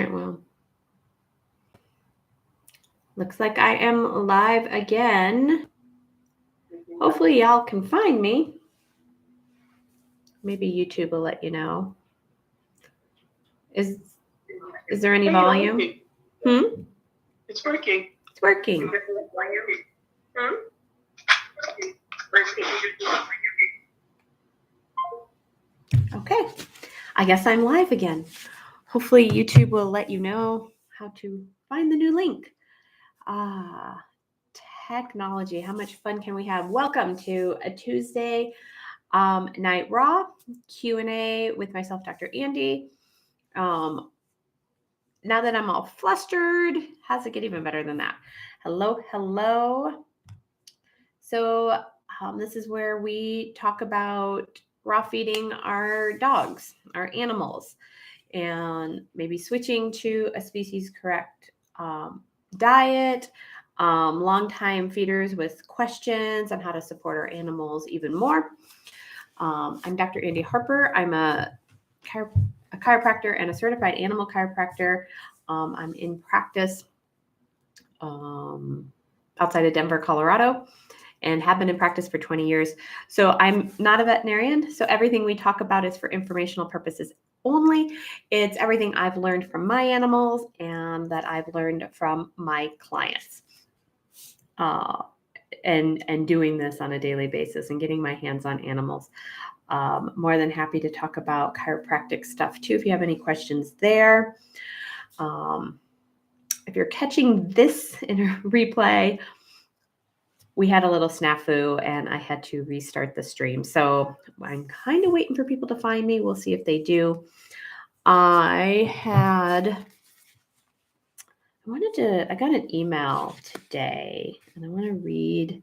right, well, looks like I am live again. Hopefully y'all can find me. Maybe YouTube will let you know. Is there any volume? It's working. It's working. Okay. I guess I'm live again. Hopefully YouTube will let you know how to find the new link. Technology. How much fun can we have? Welcome to a Tuesday night raw Q&A with myself, Dr. Andi. Now that I'm all flustered, how's it get even better than that? Hello. So this is where we talk about raw feeding our dogs, our animals, and maybe switching to a species correct diet. Long-time feeders with questions on how to support our animals even more. I'm Dr. Andi Harper. I'm a chiropractor and a certified animal chiropractor. I'm in practice outside of Denver, Colorado, and have been in practice for 20 years. So I'm not a veterinarian. So everything we talk about is for informational purposes only. It's everything I've learned from my animals and that I've learned from my clients. And doing this on a daily basis and getting my hands on animals. More than happy to talk about chiropractic stuff too, if you have any questions there. If you're catching this in a replay, we had a little snafu and I had to restart the stream. So I'm kind of waiting for people to find me. We'll see if they do. I got an email today and I want to read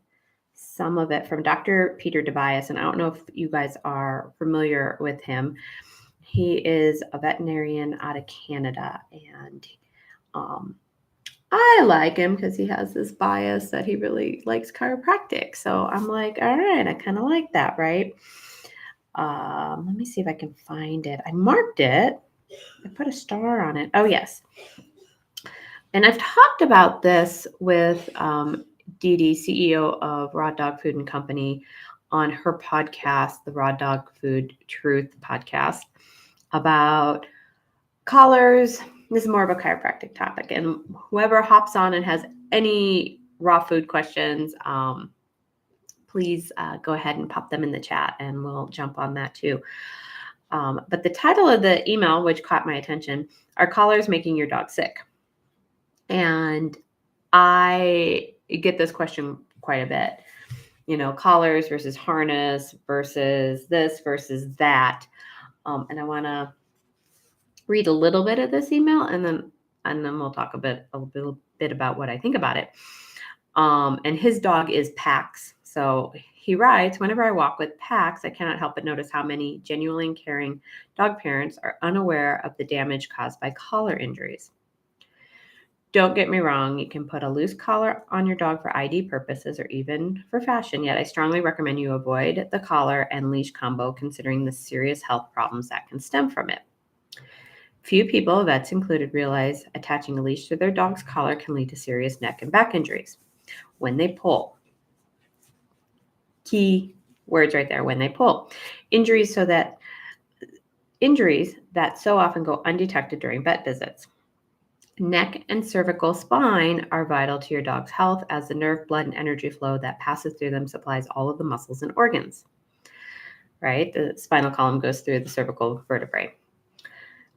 some of it from Dr. Peter Tobias. And I don't know if you guys are familiar with him. He is a veterinarian out of Canada, and I like him because he has this bias that he really likes chiropractic. So I'm like, all right, I kind of like that, right? Let me see if I can find it. I marked it. I put a star on it. Oh, yes. And I've talked about this with Dee Dee, CEO of Raw Dog Food and Company, on her podcast, the Raw Dog Food Truth podcast, about collars. This is more of a chiropractic topic. And whoever hops on and has any raw food questions, please go ahead and pop them in the chat and we'll jump on that too. But the title of the email, which caught my attention, are collars making your dog sick? And I get this question quite a bit, collars versus harness versus this versus that. And I want to read a little bit of this email and then we'll talk a little bit about what I think about it. And his dog is Pax. So he writes, whenever I walk with Pax, I cannot help but notice how many genuinely caring dog parents are unaware of the damage caused by collar injuries. Don't get me wrong, you can put a loose collar on your dog for ID purposes or even for fashion, yet I strongly recommend you avoid the collar and leash combo considering the serious health problems that can stem from it. Few people, vets included, realize attaching a leash to their dog's collar can lead to serious neck and back injuries. When they pull. Key words right there, when they pull. Injuries that so often go undetected during vet visits. Neck and cervical spine are vital to your dog's health as the nerve, blood, and energy flow that passes through them supplies all of the muscles and organs. Right? The spinal column goes through the cervical vertebrae.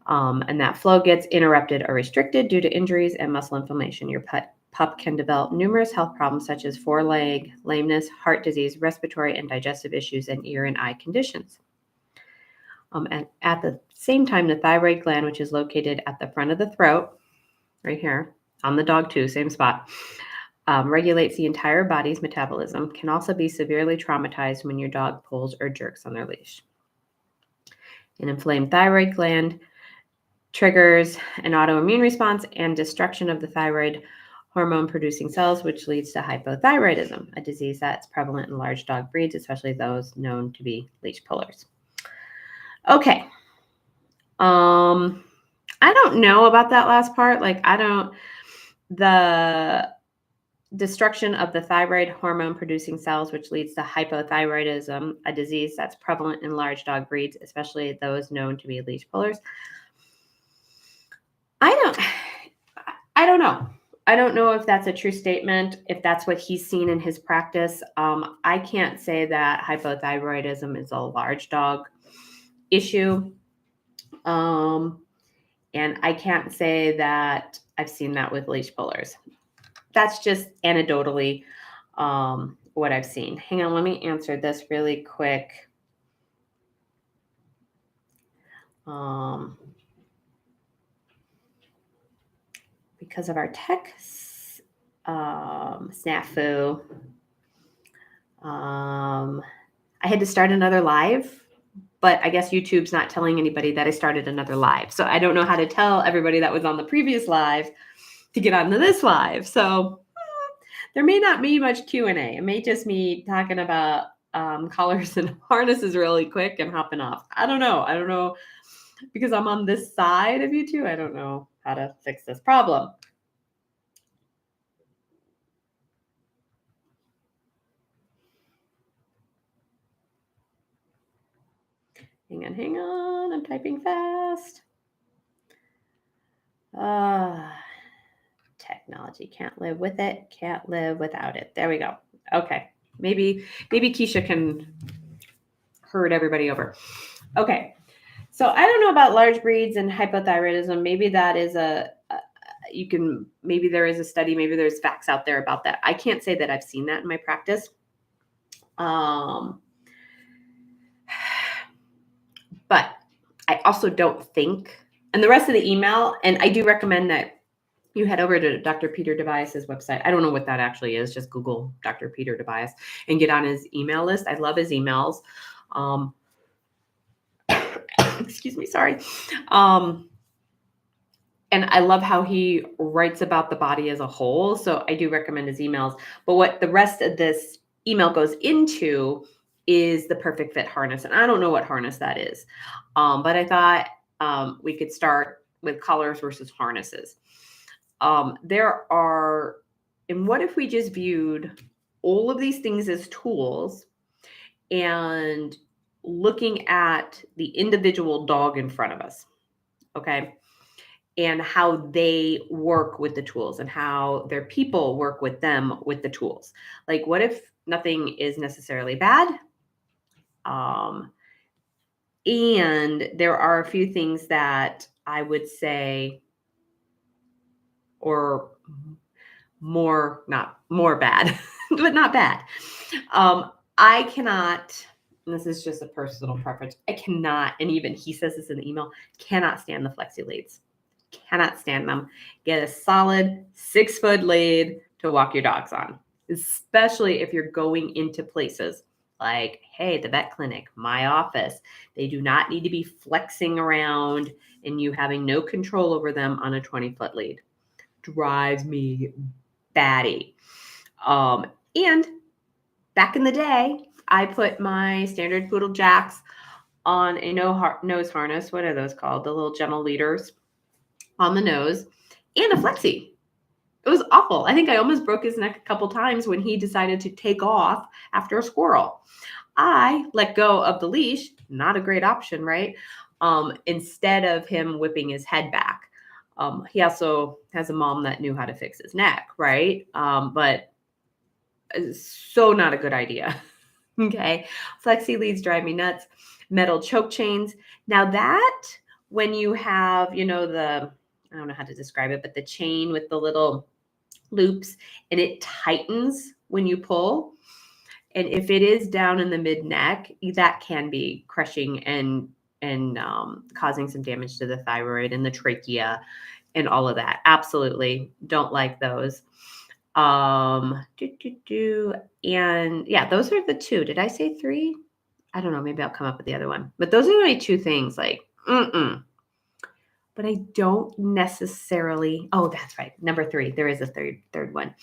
And that flow gets interrupted or restricted due to injuries and muscle inflammation. Your pup can develop numerous health problems such as foreleg lameness, heart disease, respiratory and digestive issues, and ear and eye conditions. And at the same time, the thyroid gland, which is located at the front of the throat, right here, on the dog too, same spot, regulates the entire body's metabolism, can also be severely traumatized when your dog pulls or jerks on their leash. An inflamed thyroid gland triggers an autoimmune response and destruction of the thyroid hormone-producing cells, which leads to hypothyroidism, a disease that's prevalent in large dog breeds, especially those known to be leash pullers. Okay. I don't know about that last part. Like, the destruction of the thyroid hormone producing cells, which leads to hypothyroidism, a disease that's prevalent in large dog breeds, especially those known to be leash pullers. I don't, I don't know. I don't know if that's a true statement, if that's what he's seen in his practice. I can't say that hypothyroidism is a large dog issue. And I can't say that I've seen that with leash pullers. That's just anecdotally what I've seen. Hang on, let me answer this really quick. Because of our tech snafu, I had to start another live, but I guess YouTube's not telling anybody that I started another live. So I don't know how to tell everybody that was on the previous live to get onto this live. So there may not be much Q&A. It may just me talking about collars and harnesses really quick and hopping off. I don't know because I'm on this side of YouTube. I don't know how to fix this problem. Hang on. I'm typing fast. Technology, can't live with it, can't live without it. There we go. Okay. Maybe Keisha can herd everybody over. Okay. So I don't know about large breeds and hypothyroidism. Maybe that is maybe there is a study, maybe there's facts out there about that. I can't say that I've seen that in my practice. But I also don't think, and the rest of the email, and I do recommend that you head over to Dr. Peter Tobias's website. I don't know what that actually is. Just Google Dr. Peter Tobias and get on his email list. I love his emails. Excuse me, sorry. And I love how he writes about the body as a whole. So I do recommend his emails. But what the rest of this email goes into is the perfect fit harness. And I don't know what harness that is. But I thought we could start with collars versus harnesses. And what if we just viewed all of these things as tools and looking at the individual dog in front of us, okay? And how they work with the tools and how their people work with them with the tools. Like, what if nothing is necessarily bad? And there are a few things that I would say, or not more bad, but not bad. I cannot, and this is just a personal preference, I cannot, and even he says this in the email, cannot stand the flexi leads. Cannot stand them. Get a solid 6-foot lead to walk your dogs on, especially if you're going into places like, hey, the vet clinic, my office. They do not need to be flexing around and you having no control over them on a 20-foot lead. Drives me batty. And back in the day, I put my standard poodle jacks on a nose harness. What are those called? The little gentle leaders on the nose and a flexi. It was awful. I think I almost broke his neck a couple times when he decided to take off after a squirrel. I let go of the leash. Not a great option, right? Instead of him whipping his head back. He also has a mom that knew how to fix his neck, right? But so not a good idea. Okay. Flexi leads drive me nuts. Metal choke chains. Now that when you have, I don't know how to describe it, but the chain with the little loops and it tightens when you pull. And if it is down in the mid neck, that can be crushing and causing some damage to the thyroid and the trachea and all of that. Absolutely don't like those. And yeah, those are the two. Did I say 3? I don't know. Maybe I'll come up with the other one. But those are my 2 things. Like, But I don't necessarily. Oh, that's right. Number 3. There is a third one.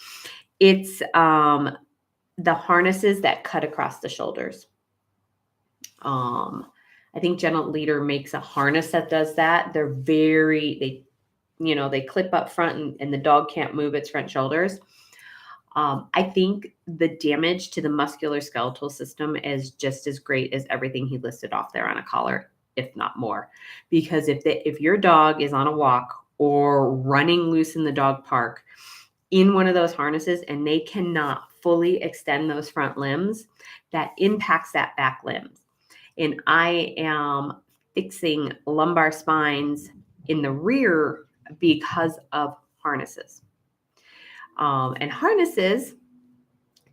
It's the harnesses that cut across the shoulders. I think Gentle Leader makes a harness that does that. They clip up front and the dog can't move its front shoulders. I think the damage to the musculoskeletal system is just as great as everything he listed off there on a collar, if not more. Because if your dog is on a walk or running loose in the dog park in one of those harnesses and they cannot fully extend those front limbs, that impacts that back limbs. And I am fixing lumbar spines in the rear because of harnesses. And harnesses,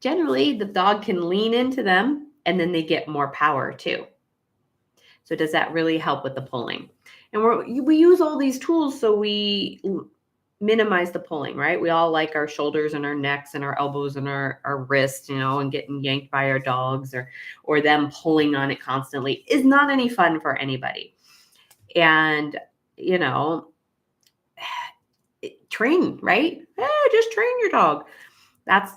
generally, the dog can lean into them and then they get more power too. So does that really help with the pulling? And we use all these tools so we minimize the pulling, right? We all like our shoulders and our necks and our elbows and our wrists, and getting yanked by our dogs or them pulling on it constantly is not any fun for anybody. And, train, right? Just train your dog. That's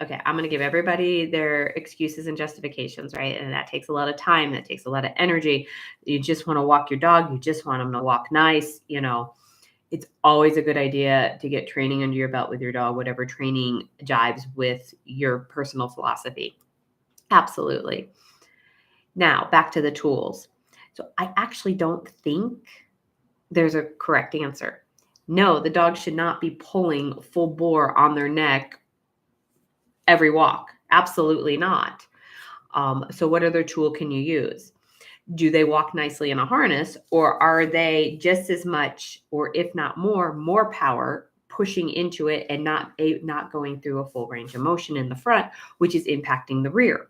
okay. I'm going to give everybody their excuses and justifications, right? And that takes a lot of time. That takes a lot of energy. You just want to walk your dog. You just want them to walk nice. It's always a good idea to get training under your belt with your dog, whatever training jives with your personal philosophy. Absolutely. Now, back to the tools. So I actually don't think there's a correct answer. No, the dog should not be pulling full bore on their neck every walk. Absolutely not. So what other tool can you use? Do they walk nicely in a harness, or are they just as much, or if not more power pushing into it and not going through a full range of motion in the front, which is impacting the rear?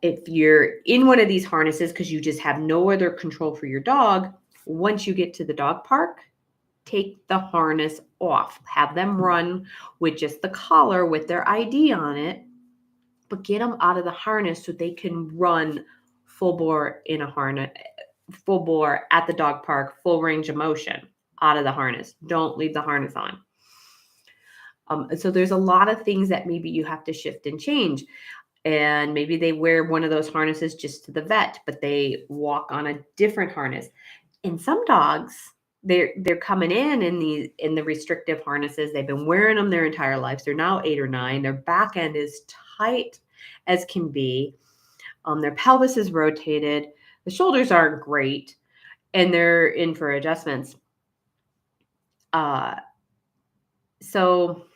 If you're in one of these harnesses because you just have no other control for your dog, once you get to the dog park, take the harness off. Have them run with just the collar with their ID on it, but get them out of the harness so they can run full bore in a harness, full bore at the dog park, full range of motion out of the harness. Don't leave the harness on. So there's a lot of things that maybe you have to shift and change. And maybe they wear one of those harnesses just to the vet, but they walk on a different harness. And some dogs, they're coming in the restrictive harnesses. They've been wearing them their entire lives. They're now 8 or 9. Their back end is tight as can be. Their pelvis is rotated. The shoulders aren't great, and they're in for adjustments. So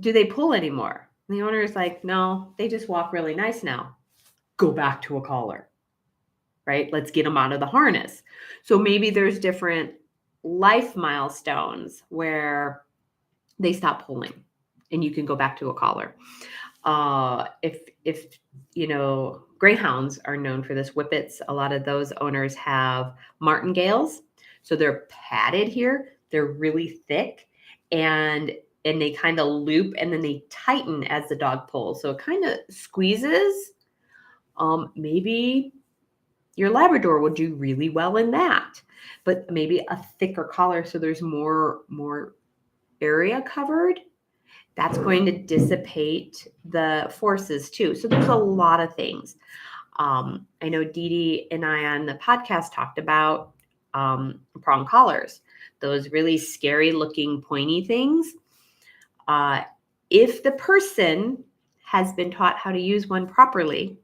do they pull anymore? And the owner is like, no, they just walk really nice now. Go back to a collar, right? Let's get them out of the harness. So maybe there's different life milestones where they stop pulling and you can go back to a collar. If greyhounds are known for this, whippets, a lot of those owners have martingales. So they're padded here. They're really thick and they kind of loop and then they tighten as the dog pulls. So it kind of squeezes. Maybe your Labrador would do really well in that, but maybe a thicker collar so there's more area covered. That's going to dissipate the forces too. So there's a lot of things. I know Dee Dee and I on the podcast talked about prong collars, those really scary looking pointy things. If the person has been taught how to use one properly,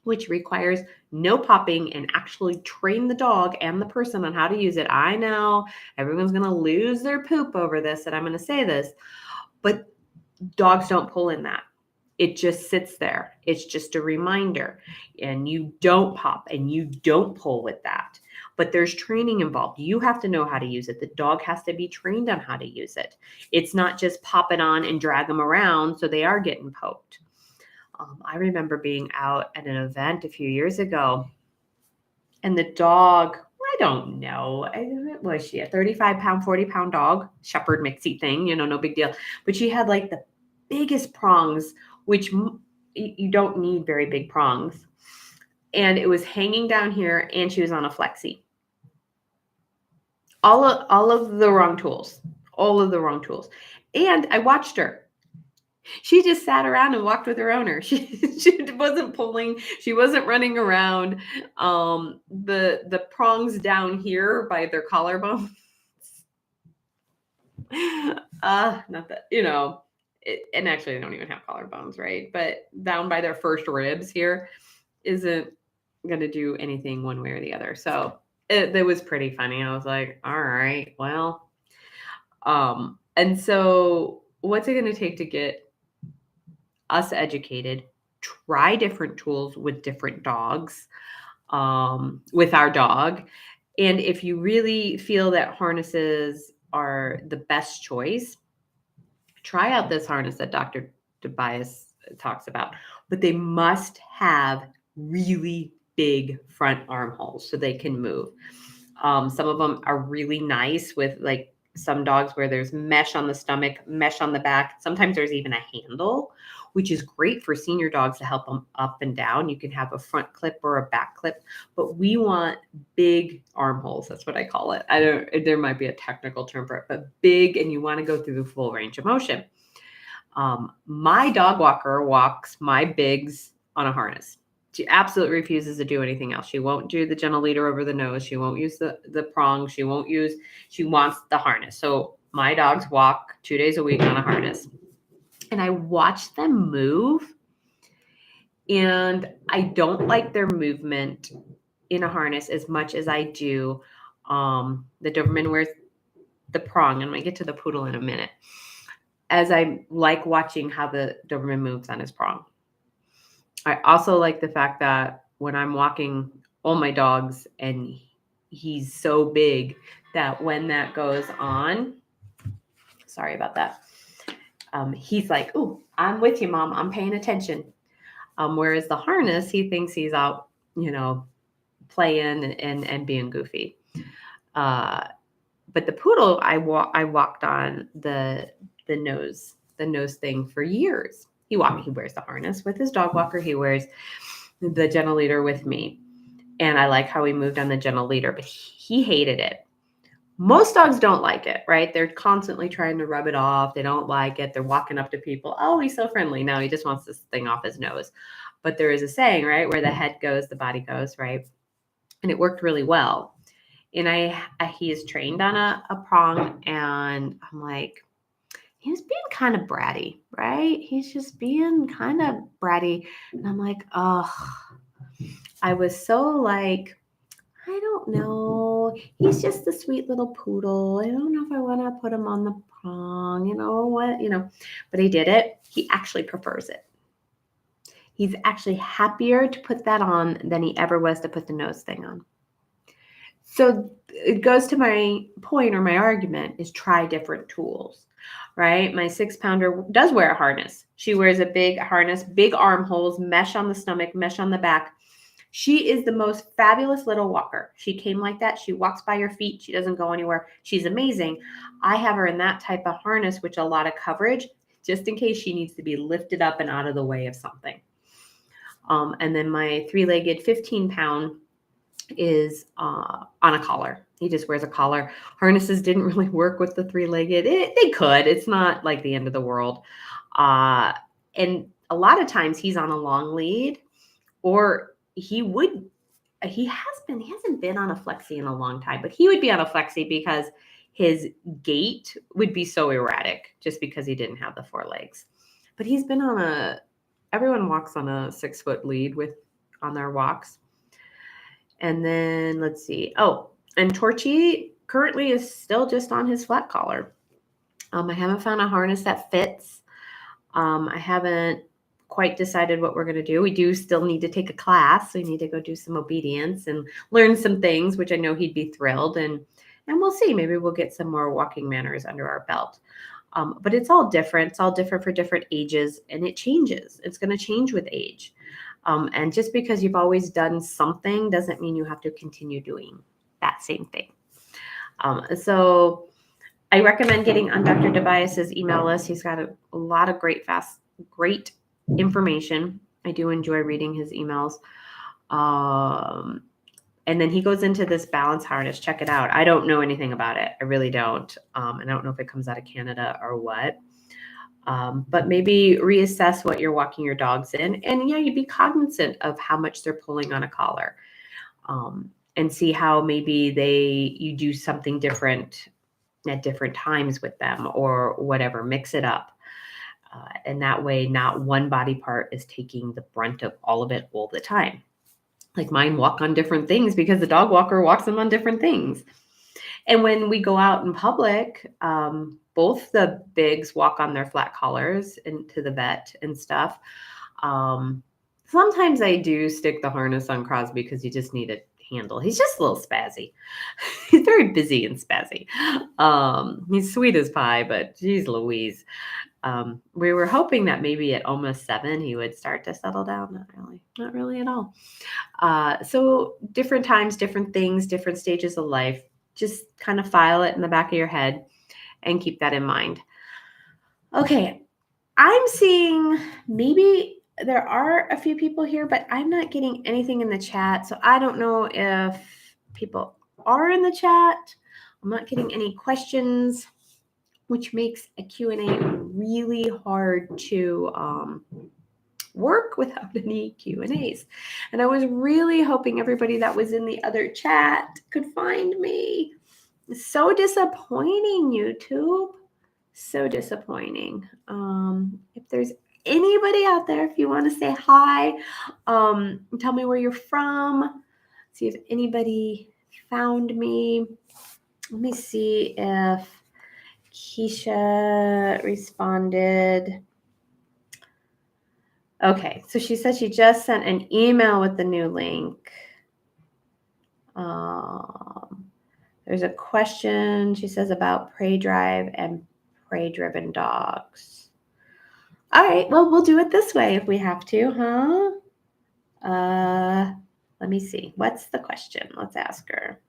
which requires no popping and actually train the dog and the person on how to use it. I know everyone's going to lose their poop over this, and I'm going to say this, but dogs don't pull in that. It just sits there. It's just a reminder. And you don't pop and you don't pull with that. But there's training involved. You have to know how to use it. The dog has to be trained on how to use it. It's not just pop it on and drag them around so they are getting poked. I remember being out at an event a few years ago, and the dog, I don't know, was she a 35-pound, 40-pound dog, shepherd mixie thing, no big deal. But she had like the biggest prongs, which you don't need very big prongs. And it was hanging down here, and she was on a flexi. All of the wrong tools. And I watched her. She just sat around and walked with her owner. She wasn't pulling, she wasn't running around. The prongs down here by their collarbone. Not that, and actually they don't even have collarbones, right? But down by their first ribs here isn't going to do anything one way or the other. So it was pretty funny. I was like, all right, well, and so what's it going to take to get us educated? Try different tools with different dogs, with our dog. And if you really feel that harnesses are the best choice, try out this harness that Dr. Tobias talks about, but they must have really big front armholes so they can move. Some of them are really nice with like some dogs where there's mesh on the stomach, mesh on the back. Sometimes there's even a handle, which is great for senior dogs to help them up and down. You can have a front clip or a back clip, but we want big armholes. That's what I call it. There might be a technical term for it, but big, and you want to go through the full range of motion. My dog walker walks my bigs on a harness. She absolutely refuses to do anything else. She won't do the gentle leader over the nose. She won't use the prong. She wants the harness. So my dogs walk 2 days a week on a harness. And I watch them move. And I don't like their movement in a harness as much as I do the Doberman wears the prong. And I'm going to get to the poodle in a minute. As I like watching how the Doberman moves on his prong. I also like the fact that when I'm walking all my dogs and he's so big that when that goes on, sorry about that, he's like, "Ooh, I'm with you, Mom. I'm paying attention." Whereas the harness, he thinks he's out, playing and being goofy. But the poodle, I walked on the nose thing for years. He wears the harness with his dog walker. He wears the gentle leader with me. And I like how he moved on the gentle leader, but he hated it. Most dogs don't like it, right? They're constantly trying to rub it off. They don't like it. They're walking up to people. Oh, he's so friendly. No, he just wants this thing off his nose. But there is a saying, right? Where the head goes, the body goes, right? And it worked really well. And he is trained on a prong, and I'm like, he's being kind of bratty, right? He's just being kind of bratty. And I'm like, oh, I was so like, I don't know. He's just a sweet little poodle. I don't know if I want to put him on the prong, but he did it. He actually prefers it. He's actually happier to put that on than he ever was to put the nose thing on. So it goes to my point, or my argument is try different tools, right? My 6-pounder does wear a harness. She wears a big harness, big armholes, mesh on the stomach, mesh on the back. She is the most fabulous little walker. She came like that. She walks by your feet. She doesn't go anywhere. She's amazing. I have her in that type of harness, which a lot of coverage, just in case she needs to be lifted up and out of the way of something. And then my 3-legged 15-pound is on a collar. He just wears a collar. Harnesses didn't really work with the 3-legged. They could. It's not like the end of the world. And a lot of times he's on a long lead, or he hasn't been on a flexi in a long time, but he would be on a flexi because his gait would be so erratic just because he didn't have the 4 legs. But he's been everyone walks on a 6-foot lead on their walks. And then let's see. Oh, and Torchy currently is still just on his flat collar. I haven't found a harness that fits. I haven't quite decided what we're going to do. We do still need to take a class. So we need to go do some obedience and learn some things, which I know he'd be thrilled. And we'll see. Maybe we'll get some more walking manners under our belt. But it's all different. It's all different for different ages, and it changes. It's going to change with age. And just because you've always done something doesn't mean you have to continue doing that same thing. So I recommend getting on Dr. Tobias's email list. He's got a lot of great information. I do enjoy reading his emails. And then he goes into this balance harness. Check it out. I don't know anything about it. I really don't. I don't know if it comes out of Canada or what. But maybe reassess what you're walking your dogs in. And yeah, you'd be cognizant of how much they're pulling on a collar. And see how maybe you do something different at different times with them or whatever, mix it up. And that way, not one body part is taking the brunt of all of it all the time. Like mine walk on different things because the dog walker walks them on different things. And when we go out in public, both the bigs walk on their flat collars into the vet and stuff. Sometimes I do stick the harness on Crosby because you just need a handle. He's just a little spazzy. He's very busy and spazzy. He's sweet as pie, but geez Louise. We were hoping that maybe at almost 7 he would start to settle down. Not really at all. So different times, different things, different stages of life. Just kind of file it in the back of your head and keep that in mind. Okay, I'm seeing maybe there are a few people here, but I'm not getting anything in the chat. So I don't know if people are in the chat. I'm not getting any questions, which makes a Q&A really hard to work without any Q&As. And I was really hoping everybody that was in the other chat could find me. So disappointing, YouTube. So disappointing. If there's anybody out there, if you want to say hi, tell me where you're from. See if anybody found me. Let me see if Keisha responded. Okay, so she said she just sent an email with the new link. There's a question, she says, about prey drive and prey-driven dogs. All right, well, we'll do it this way if we have to, huh? Let me see. What's the question? Let's ask her.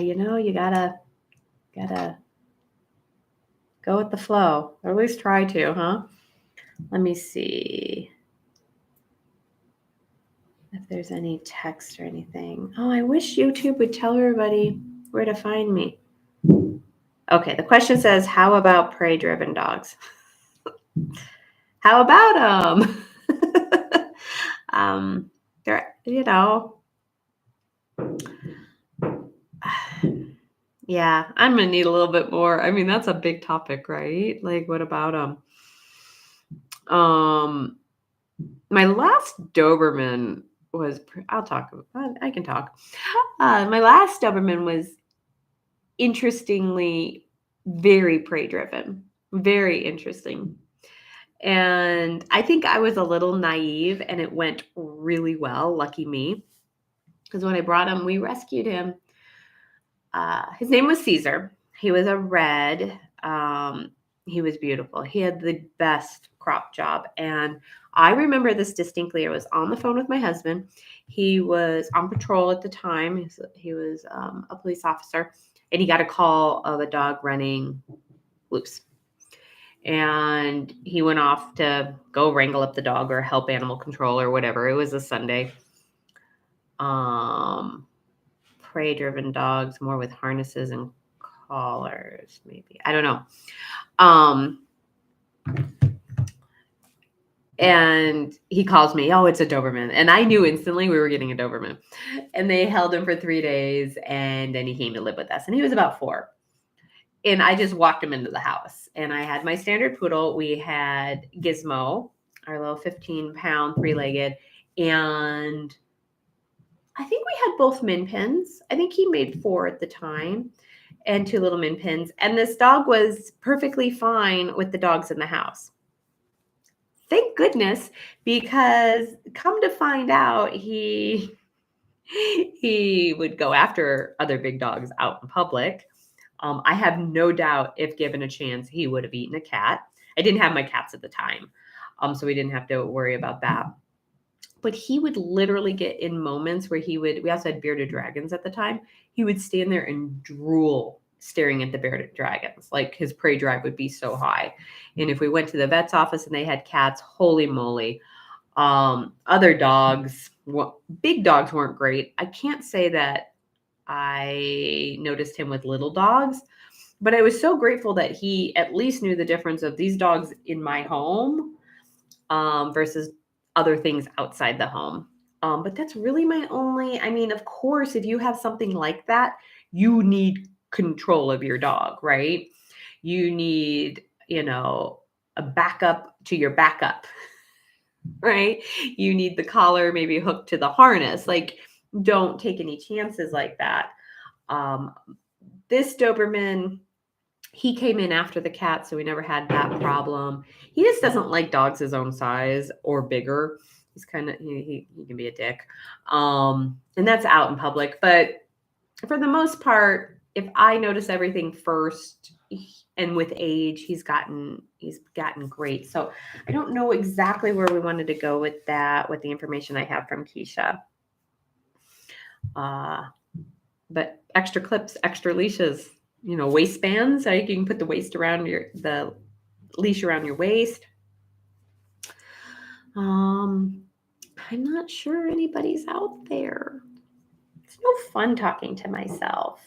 You gotta go with the flow, or at least try to, huh? Let me see if there's any text or anything. Oh, I wish YouTube would tell everybody where to find me. Okay, the question says, how about prey-driven dogs? How about them? They're, yeah, I'm gonna need a little bit more. I mean, that's a big topic, right? Like, what about them? My last Doberman was, I can talk. My last Doberman was interestingly very prey driven, very interesting. And I think I was a little naive and it went really well. Lucky me. Because when I brought him, we rescued him. His name was Caesar. He was a red. He was beautiful. He had the best crop job. And I remember this distinctly. I was on the phone with my husband. He was on patrol at the time. He was a police officer. And he got a call of a dog running loose. And he went off to go wrangle up the dog or help animal control or whatever. It was a Sunday. Prey-driven dogs, more with harnesses and collars, maybe. I don't know. And he calls me, oh, it's a Doberman. And I knew instantly we were getting a Doberman. And they held him for 3 days. And then he came to live with us. And he was about 4. And I just walked him into the house. And I had my standard poodle. We had Gizmo, our little 15-pound 3-legged. And I think we had both min pins. I think he made 4 at the time and 2 little min pins. And this dog was perfectly fine with the dogs in the house. Thank goodness, because come to find out, he would go after other big dogs out in public. I have no doubt if given a chance, he would have eaten a cat. I didn't have my cats at the time, so we didn't have to worry about that. But he would literally get in moments where we also had bearded dragons at the time. He would stand there and drool staring at the bearded dragons. Like his prey drive would be so high. And if we went to the vet's office and they had cats, holy moly. Other dogs big dogs weren't great. I can't say that I noticed him with little dogs, but I was so grateful that he at least knew the difference of these dogs in my home versus other things outside the home. But that's really my only, I mean, of course, if you have something like that, you need control of your dog, right? You need, a backup to your backup, right? You need the collar maybe hooked to the harness. Like, don't take any chances like that. Um, this Doberman, he came in after the cat, so we never had that problem. He just doesn't like dogs his own size or bigger. He's kind of he can be a dick, and that's out in public. But for the most part, if I notice everything first, and with age, he's gotten great. So I don't know exactly where we wanted to go with that, with the information I have from Keisha. But extra clips, extra leashes, waistbands, so you can put the leash around your waist. I'm not sure anybody's out there. It's no fun talking to myself.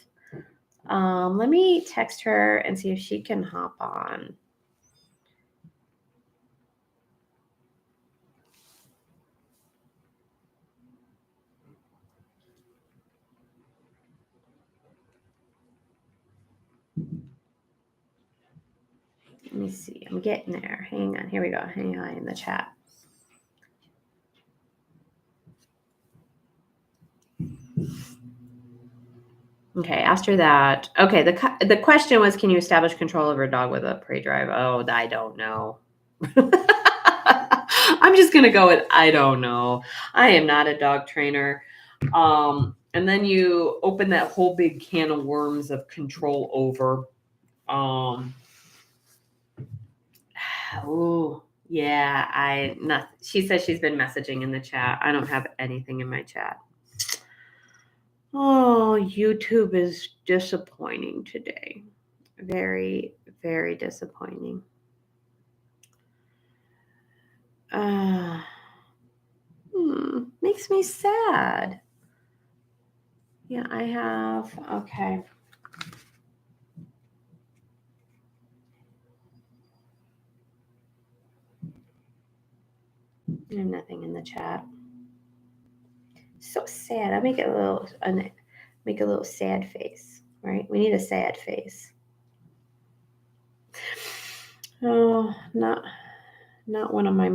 Let me text her and see if she can hop on. Let me see. I'm getting there. Hang on. Here we go. Hang on in the chat. Okay, asked her that. Okay, the question was, can you establish control over a dog with a prey drive? Oh, I don't know. I'm just going to go with I don't know. I am not a dog trainer. And then you open that whole big can of worms of control over. Oh, yeah, she says she's been messaging in the chat. I don't have anything in my chat. Oh, YouTube is disappointing today. Very, very disappointing. Makes me sad. Yeah, I have. Okay. I have nothing in the chat. So sad. I make a little sad face, right? We need a sad face. Oh, not one of my.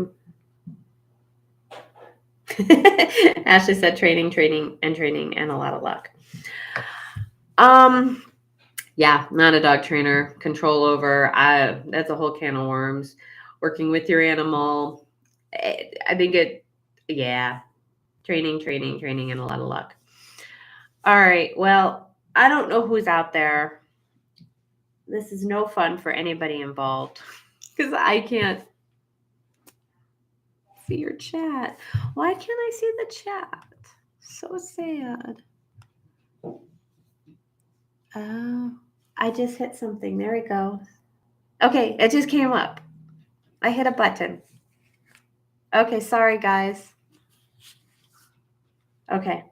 Ashley said training, and a lot of luck. Yeah, not a dog trainer. Control over. That's a whole can of worms. Working with your animal. I think training, and a lot of luck. All right. Well, I don't know who's out there. This is no fun for anybody involved because I can't see your chat. Why can't I see the chat? So sad. Oh, I just hit something. There we go. Okay, it just came up. I hit a button. Okay, sorry, guys. Okay.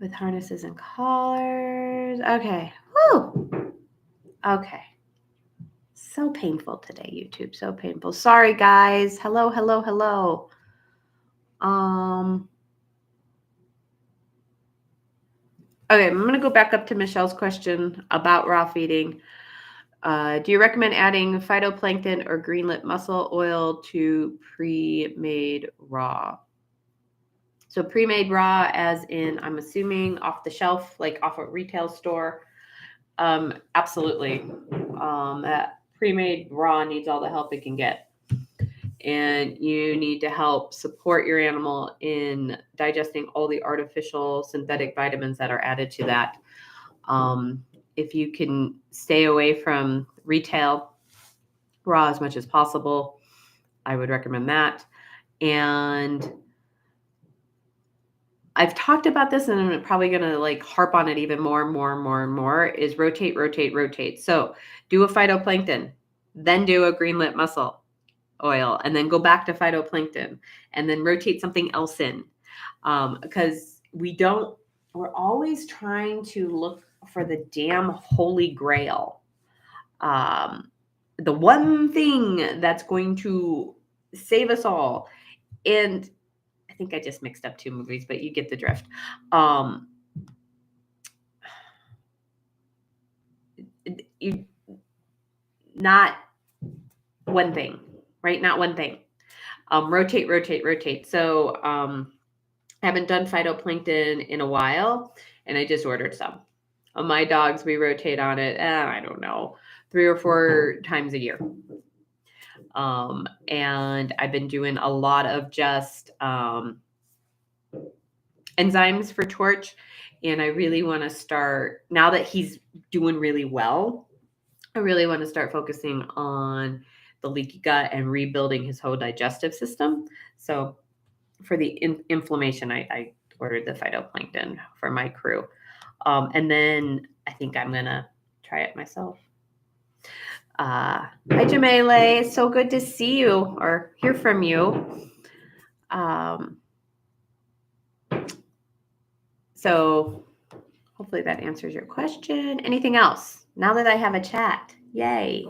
With harnesses and collars. Okay. Whew. Okay. So painful today, YouTube. So painful. Sorry, guys. Hello. Okay, I'm going to go back up to Michelle's question about raw feeding. Do you recommend adding phytoplankton or green lip mussel oil to pre-made raw? So pre-made raw, as in, I'm assuming off the shelf, like off a retail store. Absolutely. That pre-made raw needs all the help it can get. And you need to help support your animal in digesting all the artificial synthetic vitamins that are added to that. If you can stay away from retail raw as much as possible, I would recommend that. And I've talked about this, and I'm probably going to harp on it even more, is rotate. So do a phytoplankton, then do a green lip mussel. oil and then go back to phytoplankton and then rotate something else in. Because we're always trying to look for the damn holy grail. The one thing that's going to save us all. And I think I just mixed up two movies, but you get the drift. Not one thing, right? Not one thing. Rotate. So I haven't done phytoplankton in a while, and I just ordered some. My dogs, we rotate on it, I don't know, 3 or 4 times a year. And I've been doing a lot of just enzymes for Torch. And I really want to start, now that he's doing really well, I really want to start focusing on the leaky gut and rebuilding his whole digestive system. So for the inflammation, I ordered the phytoplankton for my crew. And then I think I'm going to try it myself. Hi, Jamele. So good to see you or hear from you. So hopefully that answers your question. Anything else? Now that I have a chat. Yay.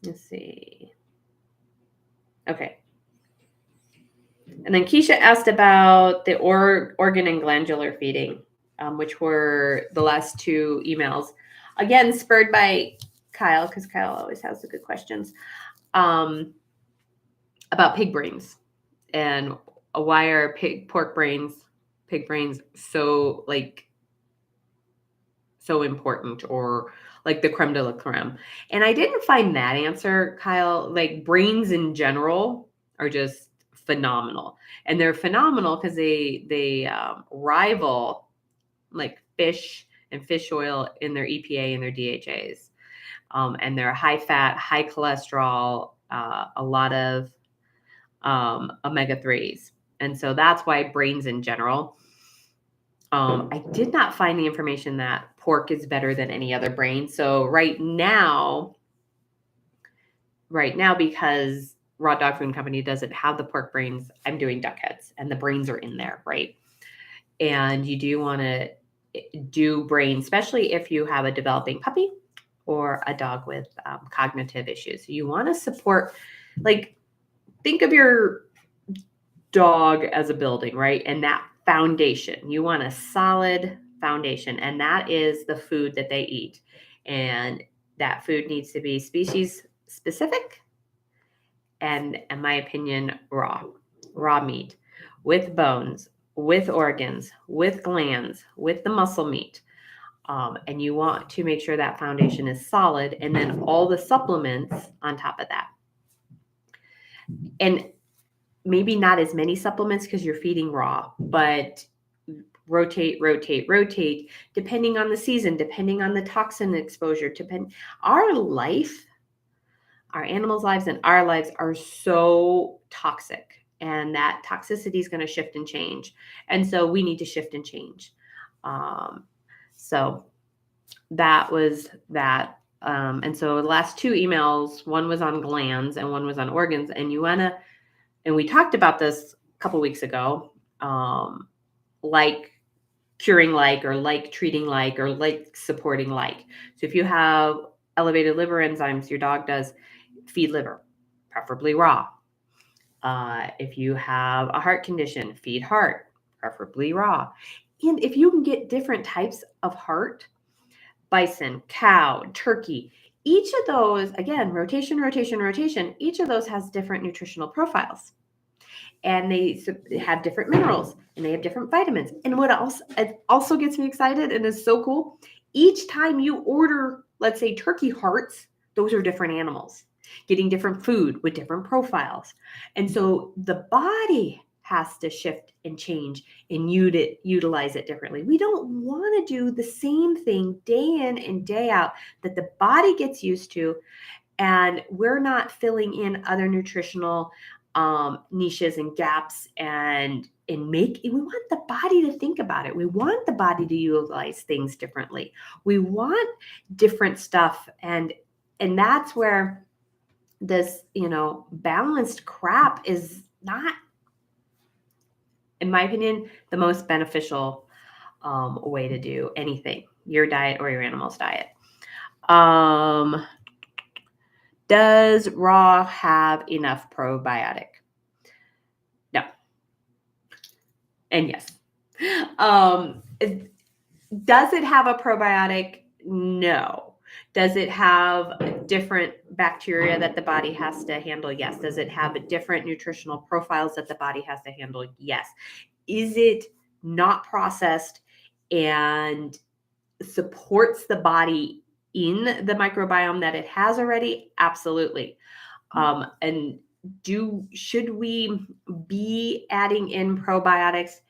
Let's see. Okay. And then Keisha asked about the organ and glandular feeding, which were the last 2 emails. Again, spurred by Kyle, because Kyle always has the good questions, about pig brains and why are pig brains so important, or like the creme de la creme. And I didn't find that answer, Kyle. Like, brains in general are just phenomenal, and they're phenomenal because they rival like fish and fish oil in their EPA and their DHAs, and they're high fat, high cholesterol, a lot of omega-3s, and so that's why brains in general. I did not find the information that pork is better than any other brain. So right now, because Raw Dog Food Company doesn't have the pork brains, I'm doing duck heads, and the brains are in there, right? And you do want to do brains, especially if you have a developing puppy or a dog with cognitive issues. You want to support, like, think of your dog as a building, right? And that foundation, you want a solid foundation, and that is the food that they eat. And that food needs to be species specific, and in my opinion, raw meat with bones, with organs, with glands, with the muscle meat. And you want to make sure that foundation is solid, and then all the supplements on top of that. And maybe not as many supplements because you're feeding raw, but rotate, depending on the season, depending on the toxin exposure. Our animals' lives and our lives are so toxic, and that toxicity is going to shift and change. And so we need to shift and change. So that was that. And so the last 2 emails, one was on glands and one was on organs. And we talked about this a couple weeks ago, like curing like, or like treating like, or like supporting like. So if you have elevated liver enzymes, your dog does, feed liver, preferably raw. If you have a heart condition, feed heart, preferably raw. And if you can get different types of heart, bison, cow, turkey, each of those, again, rotation, each of those has different nutritional profiles. And they have different minerals, and they have different vitamins. And what also gets me excited and is so cool, each time you order, let's say, turkey hearts, those are different animals getting different food with different profiles. And so the body has to shift and change and utilize it differently. We don't want to do the same thing day in and day out that the body gets used to, and we're not filling in other nutritional niches and gaps and we want the body to think about it. We want the body to utilize things differently. We want different stuff. And that's where this, balanced crap is not, in my opinion, the most beneficial way to do anything, your diet or your animal's diet. Does raw have enough probiotic? No. And yes. Does it have a probiotic? No. Does it have different bacteria that the body has to handle? Yes. Does it have different nutritional profiles that the body has to handle? Yes. Is it not processed and supports the body in the microbiome that it has already? Absolutely. And should we be adding in probiotics?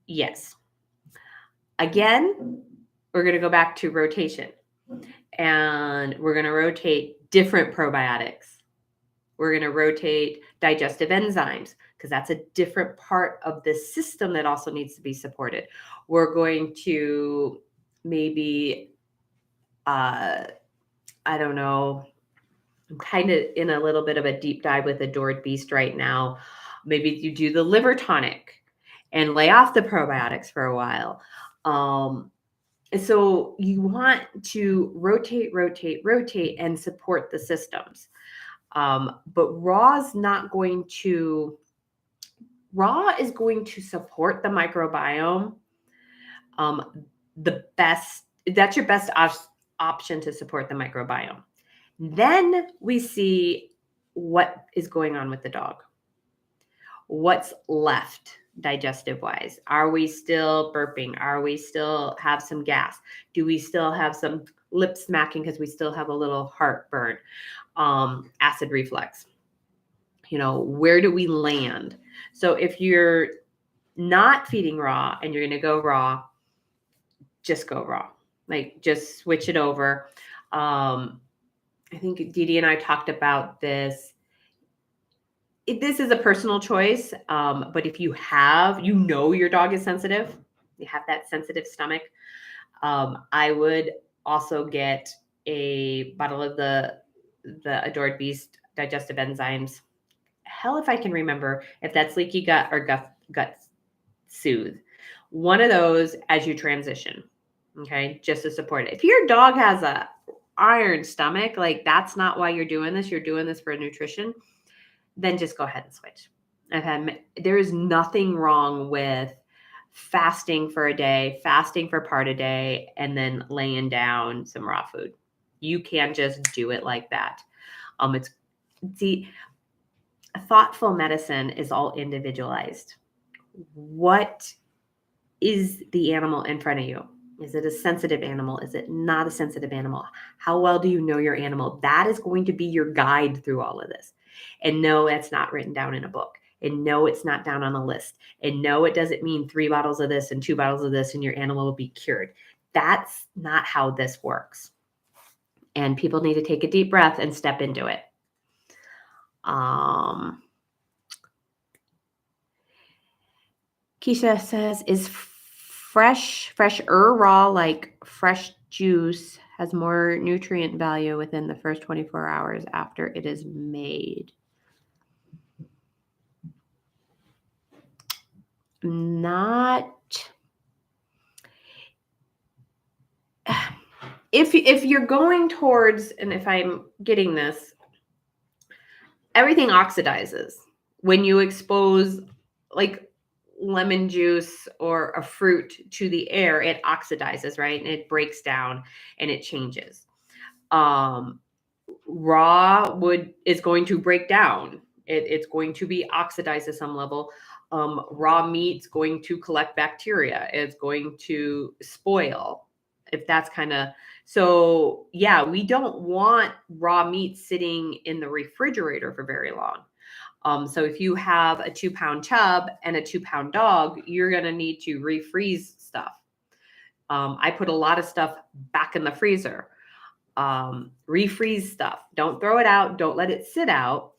Yes. Again, we're going to go back to rotation, and we're going to rotate different probiotics. We're going to rotate digestive enzymes because that's a different part of the system that also needs to be supported. We're going to maybe, I don't know, I'm kind of in a little bit of a deep dive with Adored Beast right now. Maybe you do the liver tonic and lay off the probiotics for a while. So you want to rotate and support the systems. But raw is going to support the microbiome. That's your best option to support the microbiome. Then we see what is going on with the dog. What's left digestive wise? Are we still burping? Are we still have some gas? Do we still have some lip smacking because we still have a little heartburn? Acid reflux. Where do we land? So if you're not feeding raw and you're going to go raw, just go raw. Like, just switch it over. I think Dee Dee and I talked about this. This is a personal choice, but if you have, your dog is sensitive, you have that sensitive stomach, I would also get a bottle of the Adored Beast digestive enzymes. Hell, if I can remember if that's leaky gut or gut soothe. One of those as you transition, okay, just to support it. If your dog has a iron stomach, like that's not why you're doing this. You're doing this for nutrition. Then just go ahead and switch. There is nothing wrong with fasting for a day, fasting for part a day, and then laying down some raw food. You can just do it like that. Thoughtful medicine is all individualized. What is the animal in front of you? Is it a sensitive animal? Is it not a sensitive animal? How well do you know your animal? That is going to be your guide through all of this. And no, that's not written down in a book. And no, it's not down on a list. And no, it doesn't mean 3 bottles of this and 2 bottles of this and your animal will be cured. That's not how this works. And people need to take a deep breath and step into it. Keisha says, is fresher raw, like fresh juice, has more nutrient value within the first 24 hours after it is made? Not. If you're going towards, and if I'm getting this, everything oxidizes when you expose like lemon juice or a fruit to the air. It oxidizes, right? And it breaks down and it changes. Raw wood is going to break down. It's going to be oxidized at some level. Raw meat's going to collect bacteria. It's going to spoil. If that's kind of, so yeah, we don't want raw meat sitting in the refrigerator for very long. So if you have a 2-pound chub and a 2-pound dog, you're going to need to refreeze stuff. I put a lot of stuff back in the freezer. Refreeze stuff. Don't throw it out. Don't let it sit out.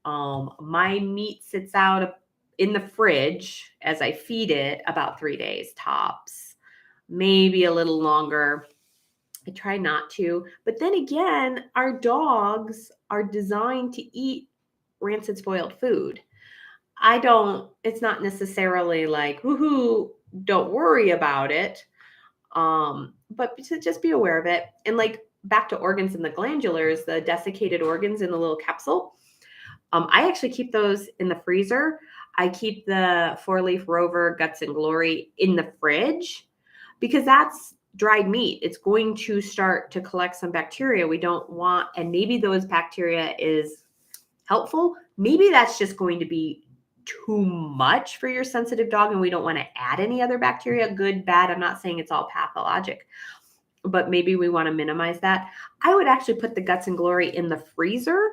My meat sits out in the fridge as I feed it about 3 days tops, maybe a little longer. I try not to. But then again, our dogs are designed to eat rancid, spoiled food. It's not necessarily like, woohoo, don't worry about it. But to just be aware of it. And like back to organs and the glandulars, the desiccated organs in the little capsule. I actually keep those in the freezer. I keep the 4-leaf rover guts and glory in the fridge because that's dried meat. It's going to start to collect some bacteria we don't want. And maybe those bacteria is helpful. Maybe that's just going to be too much for your sensitive dog and we don't want to add any other bacteria, good, bad. I'm not saying it's all pathologic, but maybe we want to minimize that. I would actually put the guts and glory in the freezer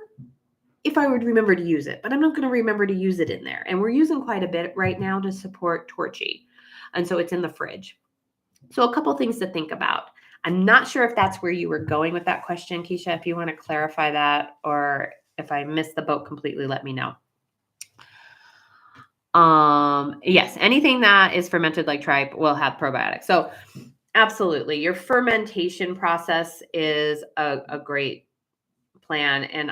if I would remember to use it, but I'm not going to remember to use it in there. And we're using quite a bit right now to support Torchy. And so it's in the fridge. So a couple things to think about. I'm not sure if that's where you were going with that question, Keisha. If you want to clarify that, or if I missed the boat completely, let me know. Yes, anything that is fermented like tripe will have probiotics. So absolutely, your fermentation process is a great plan. And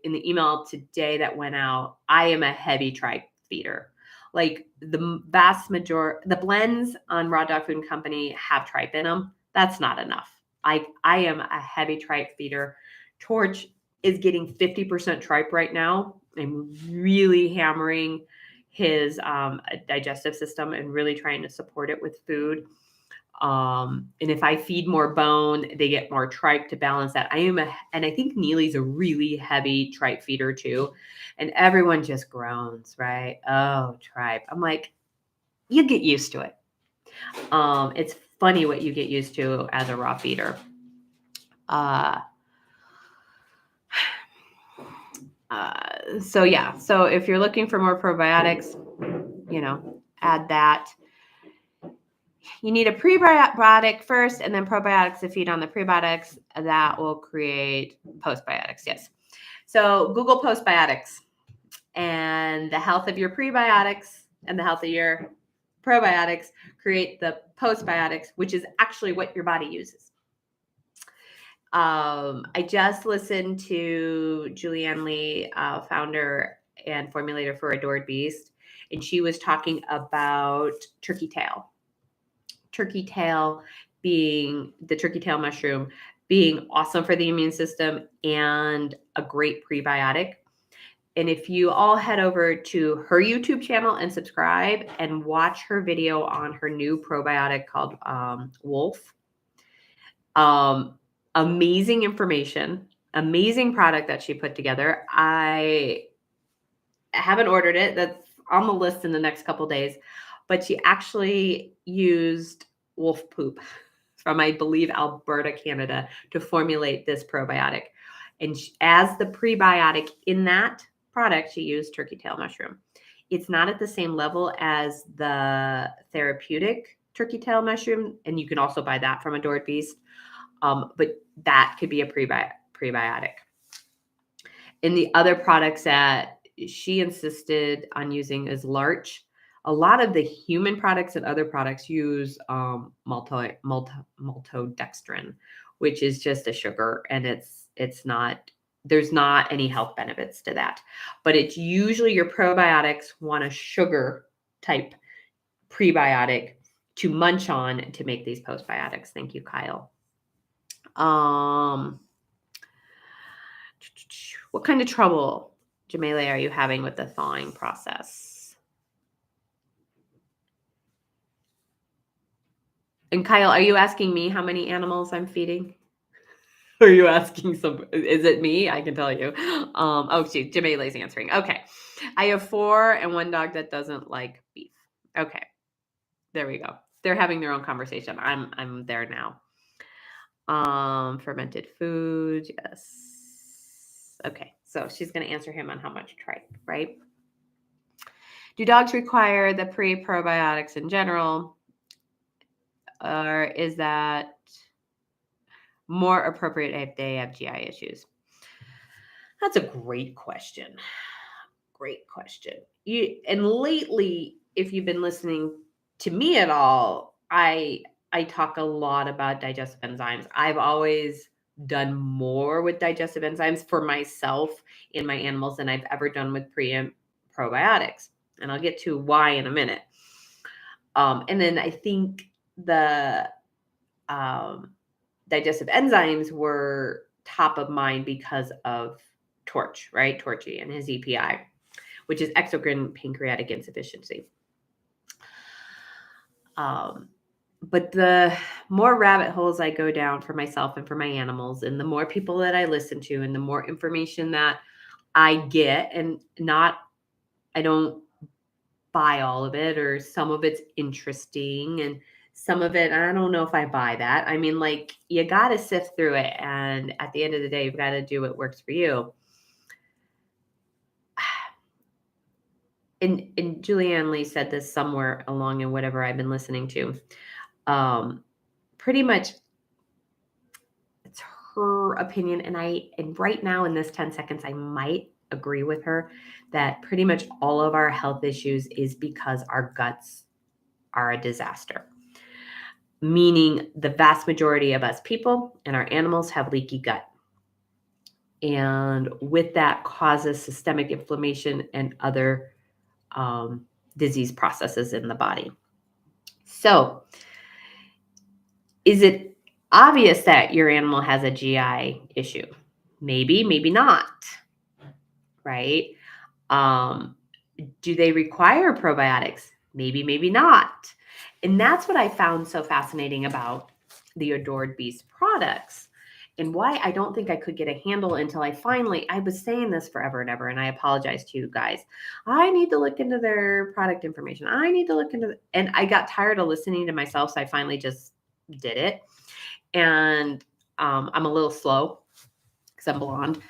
in the email today that went out, I am a heavy tripe feeder. Like the vast majority, the blends on Raw Dog Food and Company have tripe in them. That's not enough. I am a heavy tripe feeder. Torch is getting 50% tripe right now. I'm really hammering his digestive system and really trying to support it with food. And if I feed more bone, they get more tripe to balance that. And I think Neely's a really heavy tripe feeder too. And everyone just groans, right? Oh, tripe. I'm like, you get used to it. It's funny what you get used to as a raw feeder. So yeah, so if you're looking for more probiotics, add that. You need a prebiotic first and then probiotics to feed on the prebiotics. That will create postbiotics. Yes. So Google postbiotics and the health of your prebiotics and the health of your probiotics create the postbiotics, which is actually what your body uses. I just listened to Julianne Lee, founder and formulator for Adored Beast, and she was talking about turkey tail. Turkey tail being the turkey tail mushroom being awesome for the immune system and a great prebiotic. And if you all head over to her YouTube channel and subscribe and watch her video on her new probiotic called Wolf. Amazing information, amazing product that she put together. I haven't ordered it. That's on the list in the next couple of days. But she actually used wolf poop from, I believe, Alberta, Canada, to formulate this probiotic. And as the prebiotic in that product, she used turkey tail mushroom. It's not at the same level as the therapeutic turkey tail mushroom, and you can also buy that from Adored Beast. But that could be a prebiotic. And the other products that she insisted on using is larch. A lot of the human products and other products use maltodextrin, which is just a sugar, and there's not any health benefits to that. But it's usually your probiotics want a sugar type prebiotic to munch on to make these postbiotics. Thank you, Kyle. What kind of trouble, Jamele, are you having with the thawing process? And Kyle, are you asking me how many animals I'm feeding? Are you asking is it me? I can tell you. Shoot, Jamele's answering. Okay. I have 4 and 1 dog that doesn't like beef. Okay. There we go. They're having their own conversation. I'm there now. Fermented food. Yes. Okay. So she's going to answer him on how much tripe, right? Do dogs require the pre-probiotics in general? Or is that more appropriate if they have GI issues? That's a great question. Great question. And lately, if you've been listening to me at all, I talk a lot about digestive enzymes. I've always done more with digestive enzymes for myself in my animals than I've ever done with pre and probiotics. And I'll get to why in a minute. And then I think the um, digestive enzymes were top of mind because of Torch, right? Torchy and his EPI, which is exocrine pancreatic insufficiency. But the more rabbit holes I go down for myself and for my animals, and the more people that I listen to, and the more information that I get, and I don't buy all of it, or some of it's interesting, and some of it, I don't know if I buy that. I mean, like, you got to sift through it. And at the end of the day, you've got to do what works for you. And Julianne Lee said this somewhere along in whatever I've been listening to. Pretty much it's her opinion. And right now in this 10 seconds, I might agree with her that pretty much all of our health issues is because our guts are a disaster. Meaning the vast majority of us people and our animals have leaky gut. And with that causes systemic inflammation and other disease processes in the body. So, is it obvious that your animal has a GI issue? Maybe, maybe not, right? Do they require probiotics? Maybe, maybe not. And that's what I found so fascinating about the Adored Beast products, and why I don't think I could get a handle until I was saying this forever and ever, and I apologize to you guys. I need to look into their product information. I need to look into, and I got tired of listening to myself, so I finally just did it. And I'm a little slow because I'm blonde.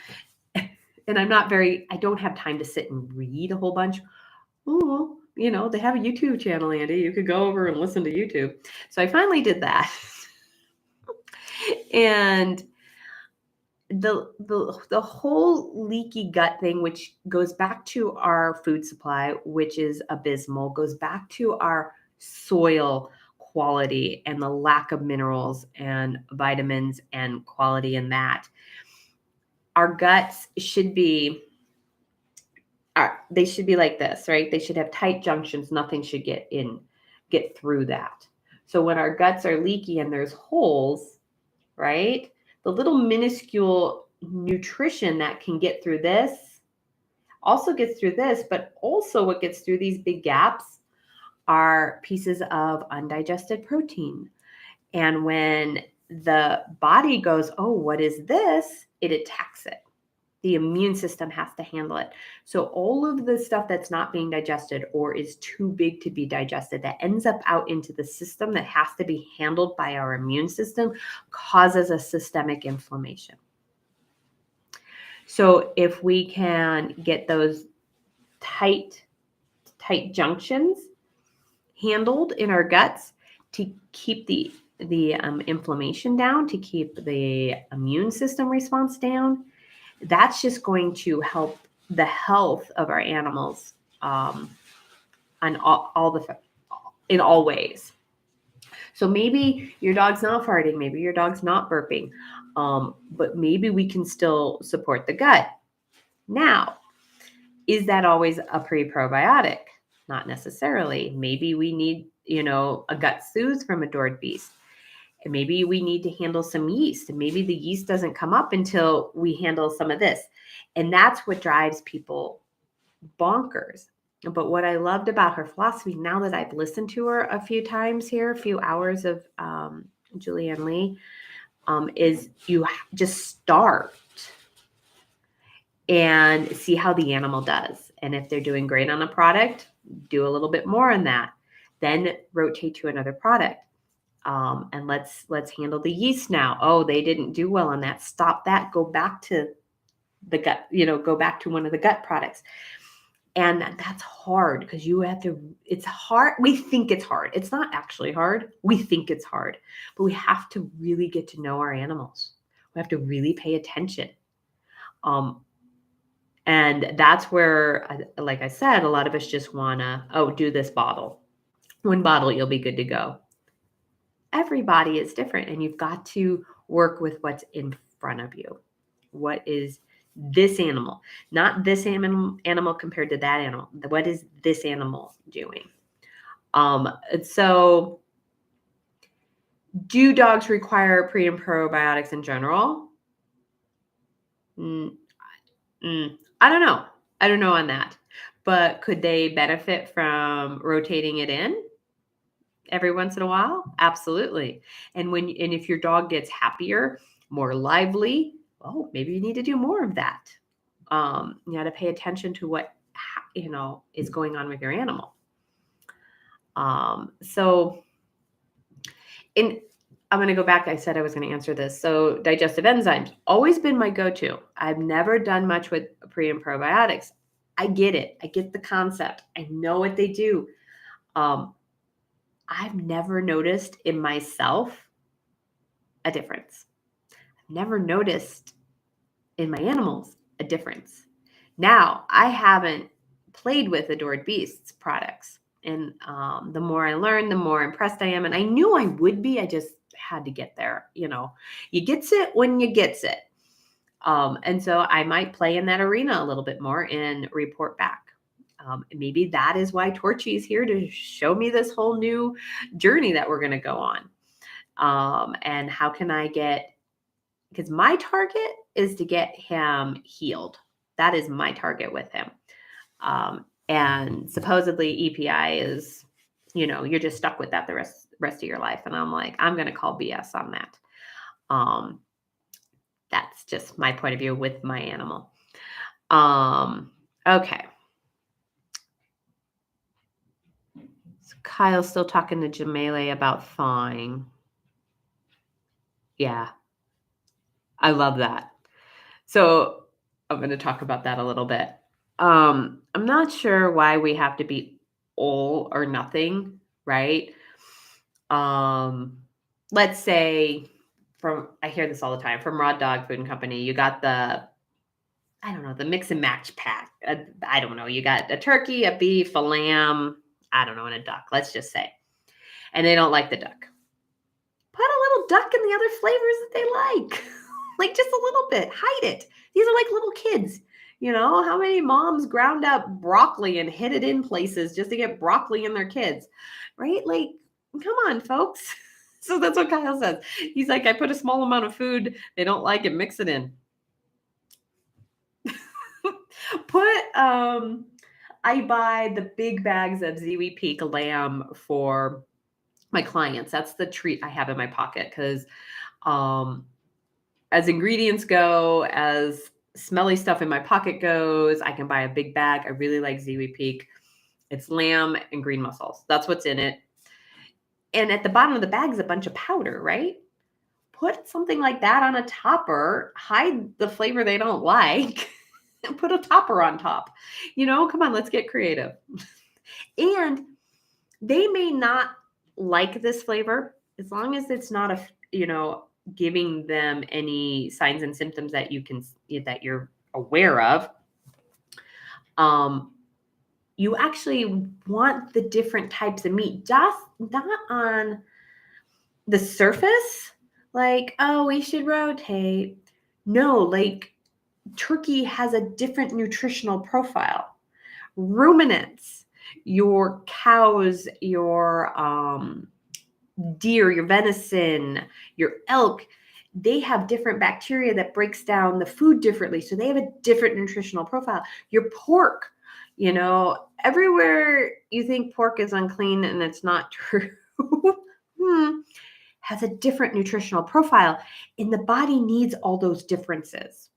And I don't have time to sit and read a whole bunch. Oh, they have a YouTube channel, Andy. You could go over and listen to YouTube. So I finally did that. And the whole leaky gut thing, which goes back to our food supply, which is abysmal, goes back to our soil quality and the lack of minerals and vitamins and quality in that. Our guts should be they should be like this, right? They should have tight junctions. Nothing should get through that. So when our guts are leaky and there's holes, right? The little minuscule nutrition that can get through this also gets through this, but also what gets through these big gaps are pieces of undigested protein. And when the body goes, oh, what is this? It attacks it. The immune system has to handle it. So all of the stuff that's not being digested or is too big to be digested that ends up out into the system that has to be handled by our immune system causes a systemic inflammation. So if we can get those tight junctions handled in our guts to keep the inflammation down, to keep the immune system response down, that's just going to help the health of our animals on in all ways. So maybe your dog's not farting, maybe your dog's not burping, but maybe we can still support the gut. Now, is that always a pre-probiotic? Not necessarily. Maybe we need, a gut soothe from Adored Beast. And maybe we need to handle some yeast, and maybe the yeast doesn't come up until we handle some of this. And that's what drives people bonkers. But what I loved about her philosophy, now that I've listened to her a few times here, a few hours of Julianne Lee, is you just start and see how the animal does. And if they're doing great on a product, do a little bit more on that. Then rotate to another product. And let's handle the yeast now. Oh, they didn't do well on that. Stop that. Go back to the gut, go back to one of the gut products. And that's hard because it's hard. We think it's hard. It's not actually hard. We think it's hard, but we have to really get to know our animals. We have to really pay attention. And that's where, like I said, a lot of us just want to, do this bottle. One bottle, you'll be good to go. Everybody is different, and you've got to work with what's in front of you. What is this animal? Not this animal compared to that animal. What is this animal doing? So do dogs require pre and probiotics in general? I don't know. I don't know on that. But could they benefit from rotating it in every once in a while? Absolutely. And if your dog gets happier, more lively, oh, maybe you need to do more of that. You got to pay attention to what is going on with your animal. So I'm going to go back. I said I was going to answer this. So digestive enzymes, always been my go-to. I've never done much with pre and probiotics. I get it. I get the concept. I know what they do. I've never noticed in myself a difference. I've never noticed in my animals a difference. Now, I haven't played with Adored Beasts products. And the more I learn, the more impressed I am. And I knew I would be. I just had to get there. You gets it when you gets it. And so I might play in that arena a little bit more and report back. Maybe that is why Torchy's here, to show me this whole new journey that we're going to go on. And how can I because my target is to get him healed. That is my target with him. And supposedly EPI is, you're just stuck with that the rest of your life. And I'm like, I'm going to call BS on that. That's just my point of view with my animal. Okay. So Kyle's still talking to Jamele about thawing. Yeah. I love that. So I'm going to talk about that a little bit. I'm not sure why we have to be all or nothing, right? Let's say I hear this all the time from Raw Dog Food and Company, you got the mix and match pack. I don't know. You got a turkey, a beef, a lamb, I don't know, and a duck, let's just say. And they don't like the duck. Put a little duck in the other flavors that they like. Like just a little bit. Hide it. These are like little kids. How many moms ground up broccoli and hid it in places just to get broccoli in their kids, right? Like, come on, folks. So that's what Kyle says. He's like, I put a small amount of food they don't like and mix it in. I buy the big bags of Ziwi Peak lamb for my clients. That's the treat I have in my pocket because as ingredients go, as smelly stuff in my pocket goes, I can buy a big bag. I really like Ziwi Peak. It's lamb and green mussels. That's what's in it. And at the bottom of the bag is a bunch of powder, right? Put something like that on a topper, hide the flavor they don't like, and put a topper on top. Come on, let's get creative. And they may not like this flavor as long as it's not giving them any signs and symptoms that you're aware of. You actually want the different types of meat, just not on the surface, like, oh, we should rotate. No, like turkey has a different nutritional profile. Ruminants, your cows, your deer, your venison, your elk, they have different bacteria that breaks down the food differently. So they have a different nutritional profile. Your pork, everywhere you think pork is unclean and it's not true, has a different nutritional profile. And the body needs all those differences.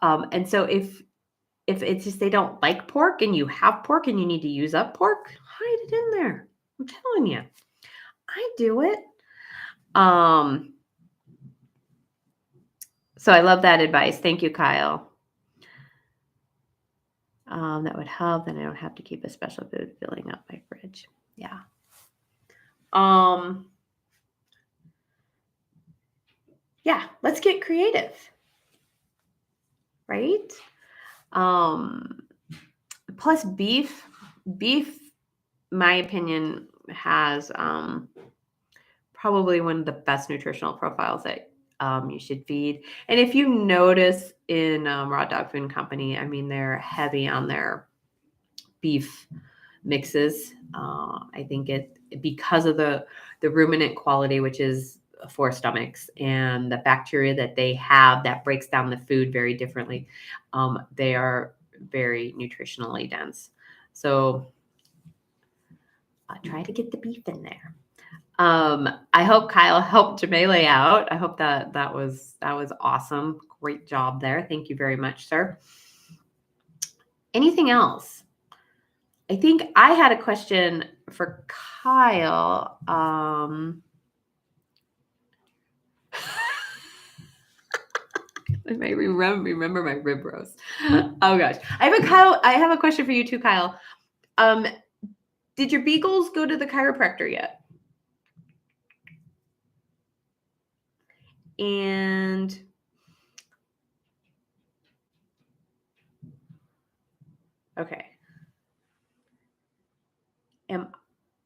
And so if it's just they don't like pork and you have pork and you need to use up pork, hide it in there. I'm telling you. I do it. So I love that advice. Thank you, Kyle. That would help. Then I don't have to keep a special food filling up my fridge. Yeah. Yeah, let's get creative. Right? Plus beef, my opinion, has probably one of the best nutritional profiles that you should feed. And if you notice in Raw Dog Food Company, I mean, they're heavy on their beef mixes. I think because of the ruminant quality, which is for stomachs, and the bacteria that they have that breaks down the food very differently. They are very nutritionally dense. So try to get the beef in there. I hope Kyle helped Jamele out. I hope that was awesome. Great job there. Thank you very much, sir. Anything else? I think I had a question for Kyle. I may remember my rib roast. Oh gosh. I have a question for you too, Kyle. Did your beagles go to the chiropractor yet? And okay.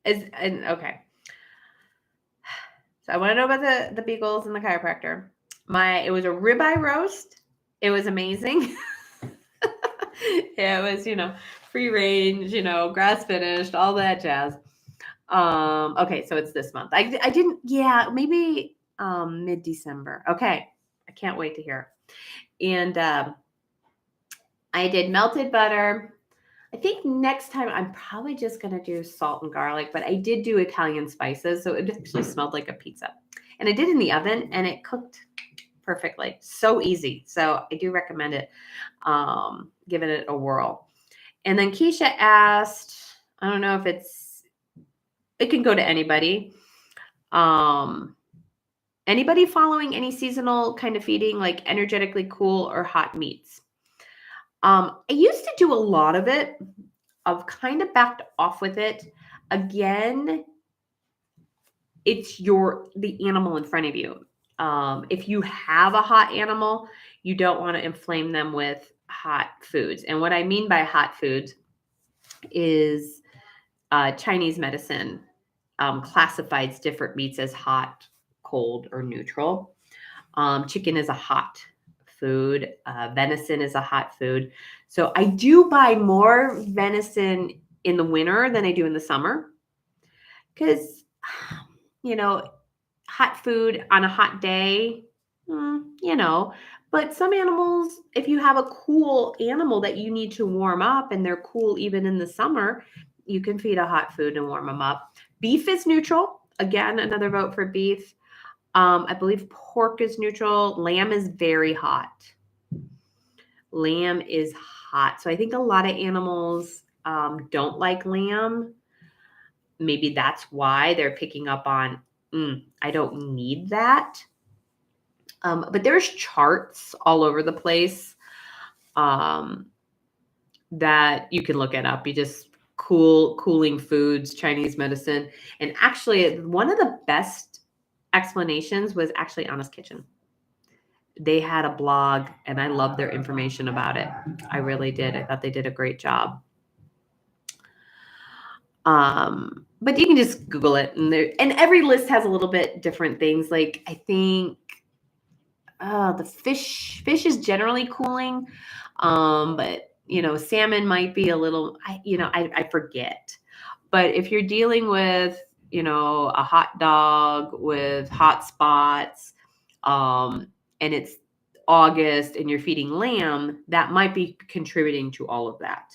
Okay. So I want to know about the beagles and the chiropractor. It was a ribeye roast. It was amazing. It was, free range, grass finished, all that jazz. Okay, so it's this month. I didn't, maybe mid-December. Okay. I can't wait to hear. And I did melted butter. I think next time I'm probably just going to do salt and garlic, but I did do Italian spices. So it actually smelled like a pizza. And I did in the oven and it cooked perfectly. So easy. So I do recommend it, giving it a whirl. And then Keisha asked, I don't know if it can go to anybody. Anybody following any seasonal kind of feeding, like energetically cool or hot meats? I used to do a lot of it. I've kind of backed off with it. Again, it's the animal in front of you. If you have a hot animal, you don't want to inflame them with hot foods. And what I mean by hot foods is Chinese medicine classifies different meats as hot, cold, or neutral. Chicken is a hot food. Venison is a hot food. So I do buy more venison in the winter than I do in the summer because, hot food on a hot day, but some animals, if you have a cool animal that you need to warm up and they're cool even in the summer, you can feed a hot food and warm them up. Beef is neutral. Again, another vote for beef. I believe pork is neutral. Lamb is very hot. Lamb is hot. So I think a lot of animals don't like lamb. Maybe that's why they're picking up on, I don't need that. But there's charts all over the place that you can look it up. You just cooling foods, Chinese medicine. And actually, one of the best explanations was actually Honest Kitchen. They had a blog and I loved their information about it. I really did. I thought they did a great job. But you can just Google it and every list has a little bit different things. Like I think the fish is generally cooling. But salmon might be a little, I forget. But if you're dealing with, a hot dog with hot spots, and it's August and you're feeding lamb, that might be contributing to all of that.